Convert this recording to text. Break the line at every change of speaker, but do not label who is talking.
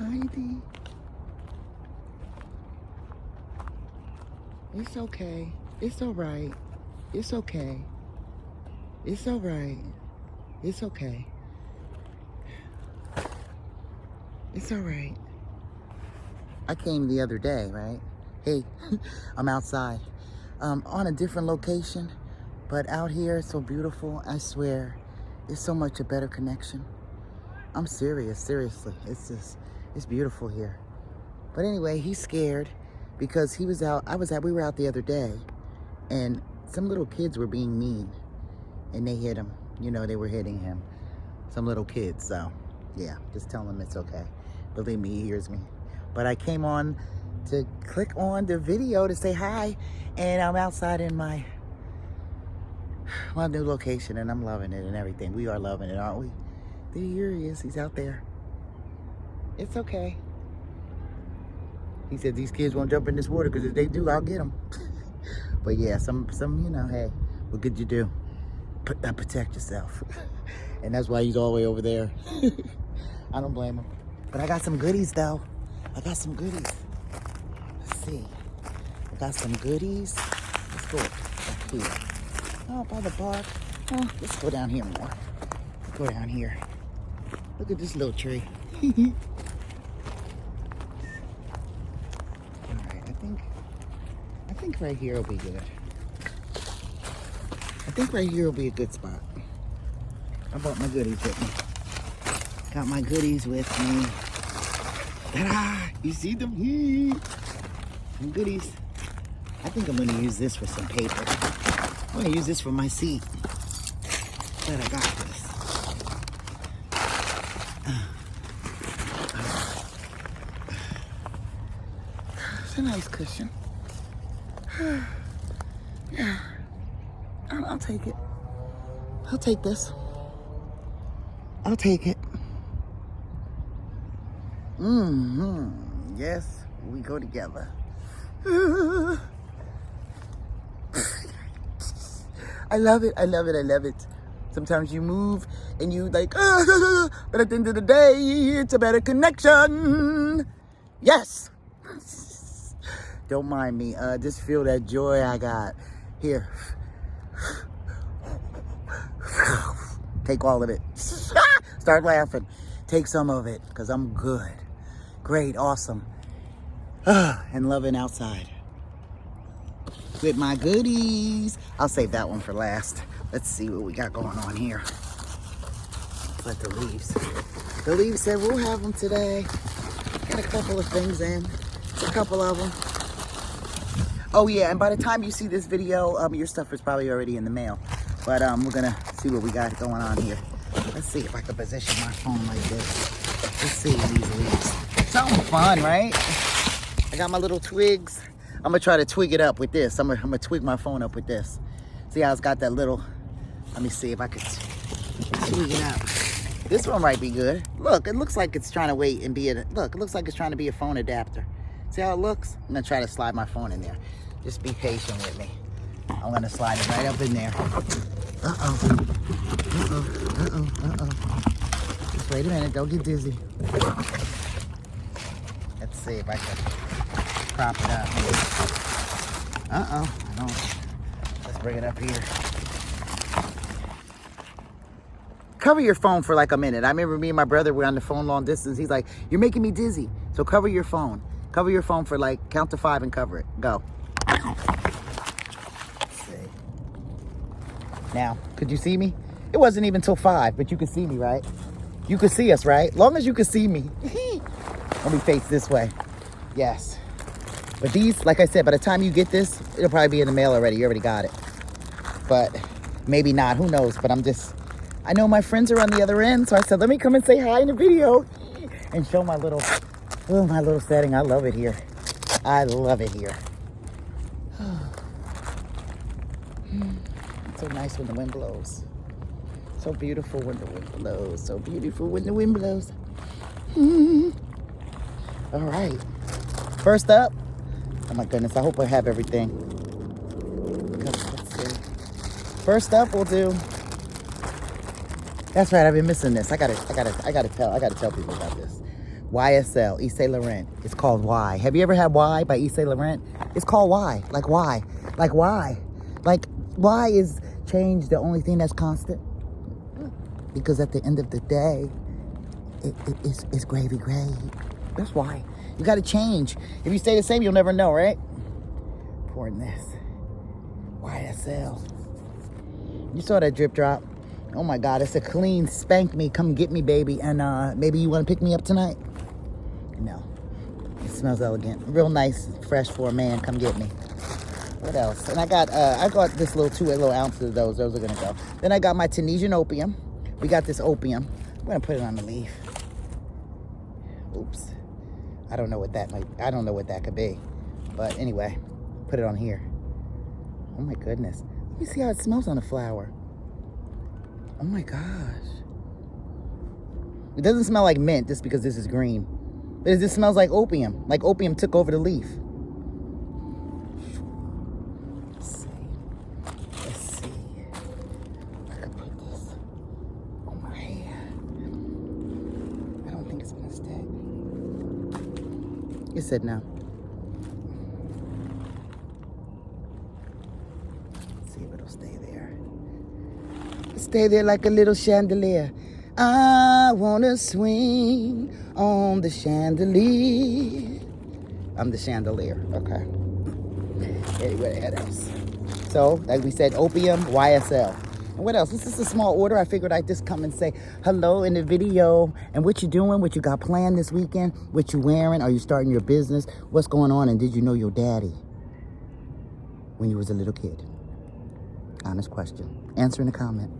Heidi. It's okay. It's all right. It's okay. It's all right. It's okay. It's all right. I came the other day, right? Hey, I'm outside. On a different location, but out here it's so beautiful. I swear, it's so much a better connection. I'm serious, seriously. It's beautiful here. But anyway, he's scared because he was out. We were out the other day, and some little kids were being mean, and they hit him. You know, they were hitting him. Some little kids. So, yeah, just tell him it's okay. Believe me, he hears me. But I came on to click on the video to say hi, and I'm outside in my new location, and I'm loving it and everything. We are loving it, aren't we? There he is. He's out there. It's okay. He said these kids won't jump in this water because if they do, I'll get them. But yeah, some, you know, hey, what could you do? Protect yourself. And that's why he's all the way over there. I don't blame him. But I got some goodies, though. I got some goodies. Let's see. I got some goodies. Let's go up here. Oh, by the bar. Oh, let's go down here more. Let's go down here. Look at this little tree. All right, I think right here will be good. I think right here will be a good spot. I brought my goodies with me. Got my goodies with me. Ta-da! You see them? Some goodies. I think I'm going to use this for some paper. I'm going to use this for my seat. But I got this. It's a nice cushion. Yeah. I'll take it. I'll take this. I'll take it. Yes, we go together. I love it. I love it. I love it. Sometimes you move and you like, but at the end of the day, it's a better connection. Yes. Don't mind me. Just feel that joy I got. Here. Take all of it. Start laughing. Take some of it, because I'm good. Great, awesome. And loving outside. With my goodies. I'll save that one for last. Let's see what we got going on here. But the leaves. The leaves said we'll have them today. Got a couple of things in. A couple of them. Oh yeah, and by the time you see this video, your stuff is probably already in the mail. But we're gonna see what we got going on here. Let's see if I can position my phone like this. Let's see these leaves. Something fun, right? I got my little twigs. I'm gonna try to twig it up with this. I'm gonna twig my phone up with this. See how it's got that little, let me see if I could twig it up. This one might be good. Look, it looks like it's trying to wait and be look, it looks like it's trying to be a phone adapter. See how it looks? I'm gonna try to slide my phone in there. Just be patient with me. I'm gonna slide it right up in there. Uh-oh. Uh-oh. Uh-oh. Uh-oh. Just wait a minute, don't get dizzy. Let's see if I can prop it up. Uh-oh. No. Let's bring it up here. Cover your phone for like a minute. I remember me and my brother were on the phone long distance. He's like, you're making me dizzy. So cover your phone. Cover your phone for like, count to 5 and cover it. Go. Now, could you see me? It wasn't even till 5, but you could see me, right? You could see us, right? Long as you could see me. Let me face this way. Yes. But these, like I said, by the time you get this, it'll probably be in the mail already. You already got it. But maybe not. Who knows? But I know my friends are on the other end, so I said, let me come and say hi in the video and show my little setting. I love it here. I love it here. It's so nice when the wind blows. So beautiful when the wind blows. So beautiful when the wind blows. All right. First up. Oh my goodness, I hope I have everything. Let's see. First up, we'll do. That's right, I've been missing this. I gotta tell people about this. YSL, Yves Saint Laurent. It's called Y. Have you ever had Y by Yves Saint Laurent? It's called Y. Like why? Like why? Like why is change the only thing that's constant? Because at the end of the day, it's gravy gray. That's why. You got to change. If you stay the same, you'll never know, right? Pouring this. YSL. You saw that drip drop? Oh my God, it's a clean spank me, come get me, baby. And maybe you want to pick me up tonight? No. It smells elegant. Real nice, fresh for a man. Come get me. What else? And I got this little ounces of those. Those are gonna go. Then I got my Tunisian opium. We got this opium. I'm gonna put it on the leaf. Oops. I don't know what that could be. But anyway, put it on here. Oh my goodness. Let me see how it smells on the flower. Oh my gosh. It doesn't smell like mint just because this is green. But it just smells like opium. Like opium took over the leaf. Let's see. I could put this on my hair. I don't think it's gonna stay. You said no. Let's see if it'll stay there. Stay there like a little chandelier. I wanna swing on the chandelier. I'm the chandelier, okay. Anyway, what else? So, like we said, opium, YSL. And what else? This is a small order. I figured I'd just come and say hello in the video. And what you doing, what you got planned this weekend, what you wearing, are you starting your business, what's going on, and did you know your daddy when you was a little kid? Honest question. Answer in the comment.